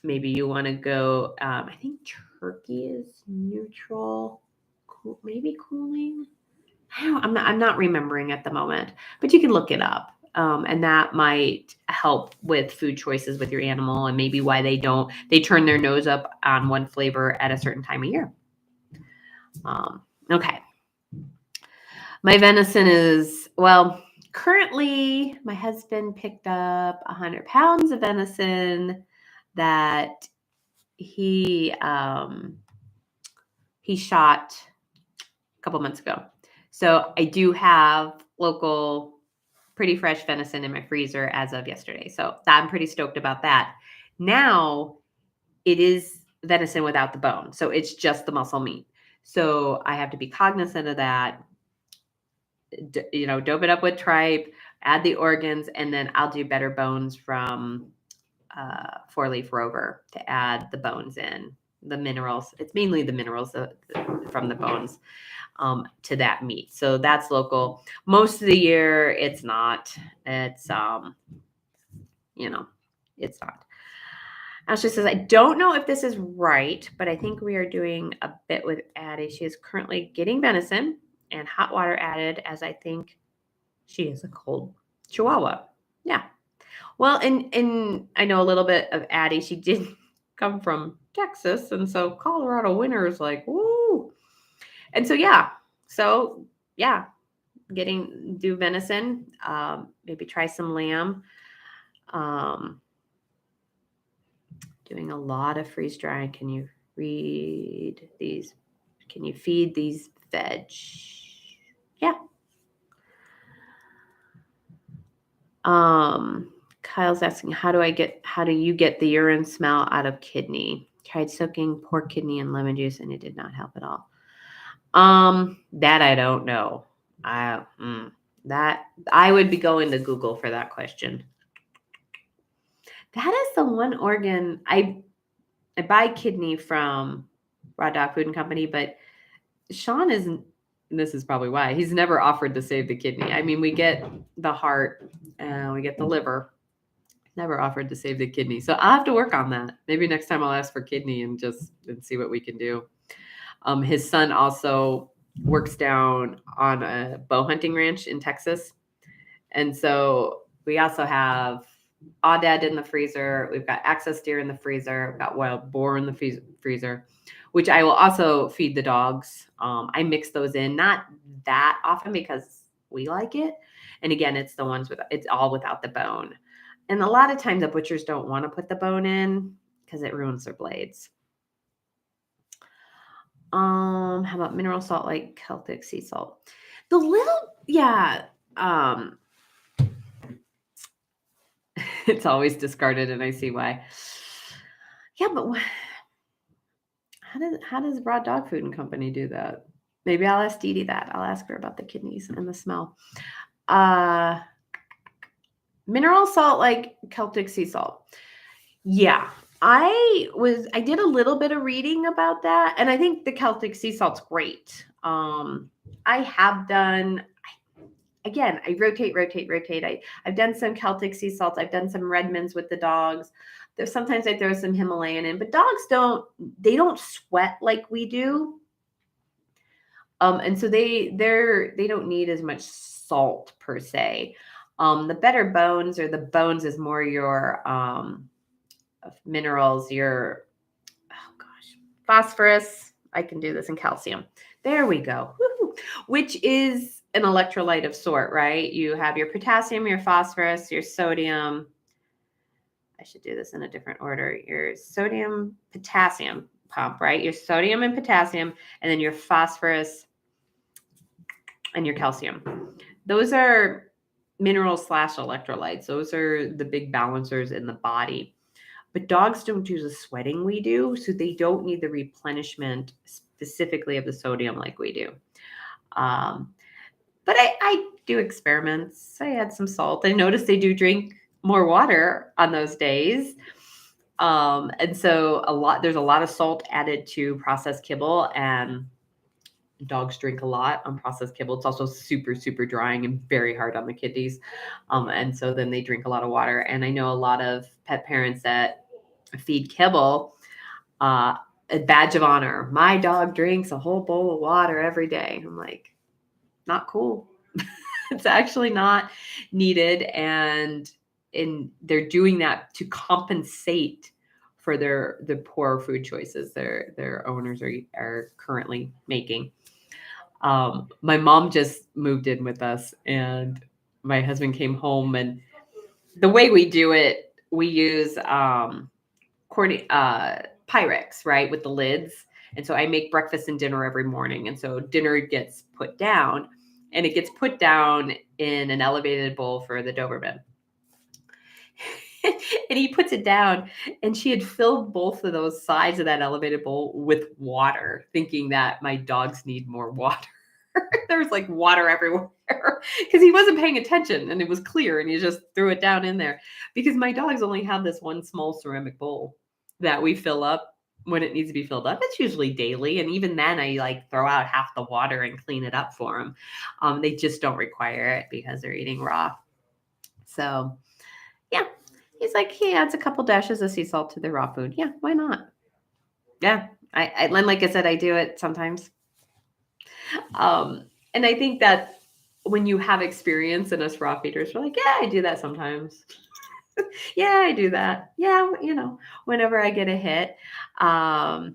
Maybe you want to go, I think turkey is neutral, maybe cooling. I'm not remembering at the moment, but you can look it up. And that might help with food choices with your animal and maybe why they turn their nose up on one flavor at a certain time of year. Okay. My venison is, currently my husband picked up 100 pounds of venison that he shot a couple months ago. So I do have local pretty fresh venison in my freezer as of yesterday. So I'm pretty stoked about that. Now it is venison without the bone. So it's just the muscle meat. So I have to be cognizant of that, dope it up with tripe, add the organs, and then I'll do better bones from 4-leaf rover to add the bones in, the minerals. It's mainly the minerals from the bones to that meat. So that's local. Most of the year, it's not. It's, it's not. Ashley says, I don't know if this is right, but I think we are doing a bit with Addie. She is currently getting venison and hot water added, as I think she is a cold Chihuahua. Yeah. Well, and I know a little bit of Addie. She did come from Texas, and so Colorado winter is like, woo. And so yeah, do venison, maybe try some lamb. Doing a lot of freeze drying. Can you read these? Can you feed these veg? Yeah. Kyle's asking, how do you get the urine smell out of kidney? Tried soaking pork kidney in lemon juice and it did not help at all. That I don't know. That I would be going to Google for that question. That is the one organ I buy kidney from Raw Dog Food and Company, but Sean isn't. And this is probably why he's never offered to save the kidney. I mean, we get the heart, we get the liver. Never offered to save the kidney. So I'll have to work on that. Maybe next time I'll ask for kidney and see what we can do. His son also works down on a bow hunting ranch in Texas. And so we also have aoudad in the freezer. We've got access deer in the freezer. We've got wild boar in the freezer, which I will also feed the dogs. I mix those in, not that often because we like it. And again, it's all without the bone. And a lot of times the butchers don't want to put the bone in because it ruins their blades. How about mineral salt like Celtic sea salt? It's always discarded and I see why. Yeah, but how does Raw Dog Food and Company do that? Maybe I'll ask Dee Dee that. I'll ask her about the kidneys and the smell. Mineral salt like Celtic sea salt. Yeah, I did a little bit of reading about that, and I think the Celtic sea salt's great. I have done, again, I rotate. I've done some Celtic sea salts. I've done some Redmonds with the dogs. Sometimes I throw some Himalayan in, but dogs don't sweat like we do. And so they don't need as much salt per se. The better bones, or the bones, is more your minerals, your phosphorus. I can do this in calcium. There we go. Woo-hoo. Which is an electrolyte of sort, right? You have your potassium, your phosphorus, your sodium. I should do this in a different order. Your sodium, potassium pump, right? Your sodium and potassium, and then your phosphorus and your calcium. Those are minerals / electrolytes. Those are the big balancers in the body. But dogs don't do the sweating we do, so they don't need the replenishment specifically of the sodium like we do. But I do experiments. I add some salt. I notice they do drink more water on those days. And so there's a lot of salt added to processed kibble, and dogs drink a lot on processed kibble. It's also super, super drying and very hard on the kidneys. And so then they drink a lot of water. And I know a lot of pet parents that feed kibble, a badge of honor. My dog drinks a whole bowl of water every day. I'm like, not cool. It's actually not needed. And they're doing that to compensate for the poor food choices their owners are currently making. My mom just moved in with us, and my husband came home, and the way we do it, we use Pyrex, right, with the lids. And so I make breakfast and dinner every morning. And so dinner gets put down, and it gets put down in an elevated bowl for the Doberman. And he puts it down, and she had filled both of those sides of that elevated bowl with water, thinking that my dogs need more water. There was like water everywhere because he wasn't paying attention, and it was clear, and he just threw it down in there because my dogs only have this one small ceramic bowl that we fill up when it needs to be filled up. It's usually daily, and even then I like throw out half the water and clean it up for them. They just don't require it because they're eating raw. So yeah, he's like, he adds a couple dashes of sea salt to the raw food. Yeah, why not? Yeah, and like I said, I do it sometimes. And I think that when you have experience in us raw feeders, we're like, yeah, I do that sometimes. Yeah, I do that. Yeah, whenever I get a hit. Yeah,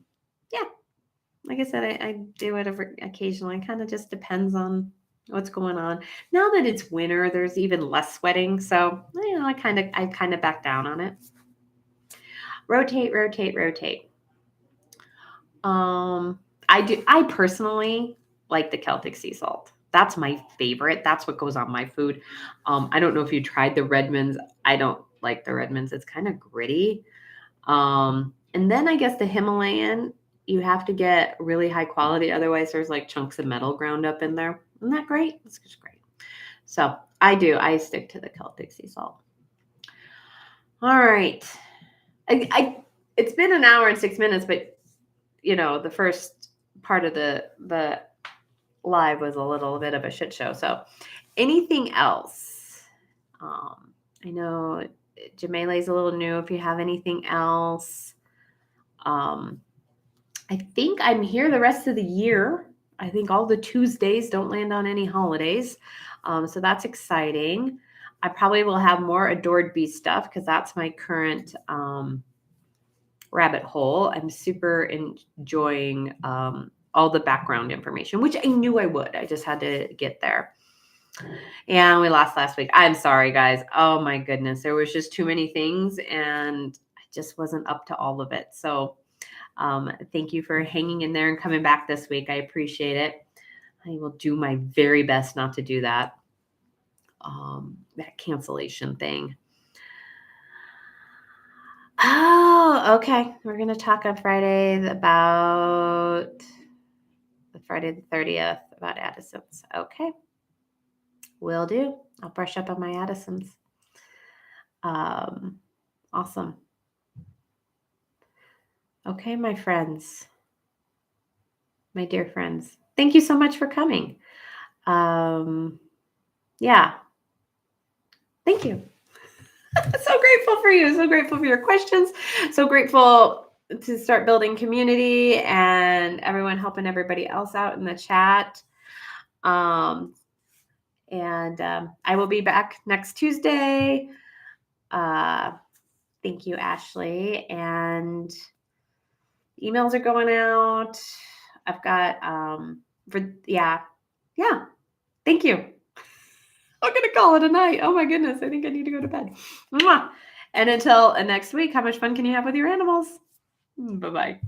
like I said, I do it occasionally. Kind of just depends on what's going on. Now that it's winter, there's even less sweating, so I kind of back down on it. Rotate, rotate, rotate. I personally like the Celtic sea salt. That's my favorite. That's what goes on my food. I don't know if you tried the Redmonds. I don't like the Redmonds. It's kind of gritty. And then I guess the Himalayan, you have to get really high quality. Otherwise, there's like chunks of metal ground up in there. Isn't that great? It's just great. So I stick to the Celtic sea salt. All right. It's been an hour and 6 minutes, but the first part of the live was a little bit of a shit show. So anything else? I know Jamele's a little new. If you have anything else, I think I'm here the rest of the year. I think all the Tuesdays don't land on any holidays. So that's exciting. I probably will have more Adored Bee stuff because that's my current rabbit hole. I'm super enjoying all the background information, which I knew I would. I just had to get there. And we lost last week. I'm sorry, guys. Oh my goodness. There was just too many things and I just wasn't up to all of it. So thank you for hanging in there and coming back this week. I appreciate it. I will do my very best not to do that. That cancellation thing. Oh, okay. We're going to talk on Friday about Friday the 30th about Addison's. Okay. Will do. I'll brush up on my Addison's. Awesome. Okay, my friends. My dear friends. Thank you so much for coming. Yeah. Thank you. So grateful for you. So grateful for your questions. So grateful to start building community and everyone helping everybody else out in the chat. I will be back next Tuesday. Thank you, Ashley. And emails are going out. I've got yeah. Thank you. I'm going to call it a night. Oh my goodness. I think I need to go to bed. Mwah. And until next week, how much fun can you have with your animals? Bye-bye.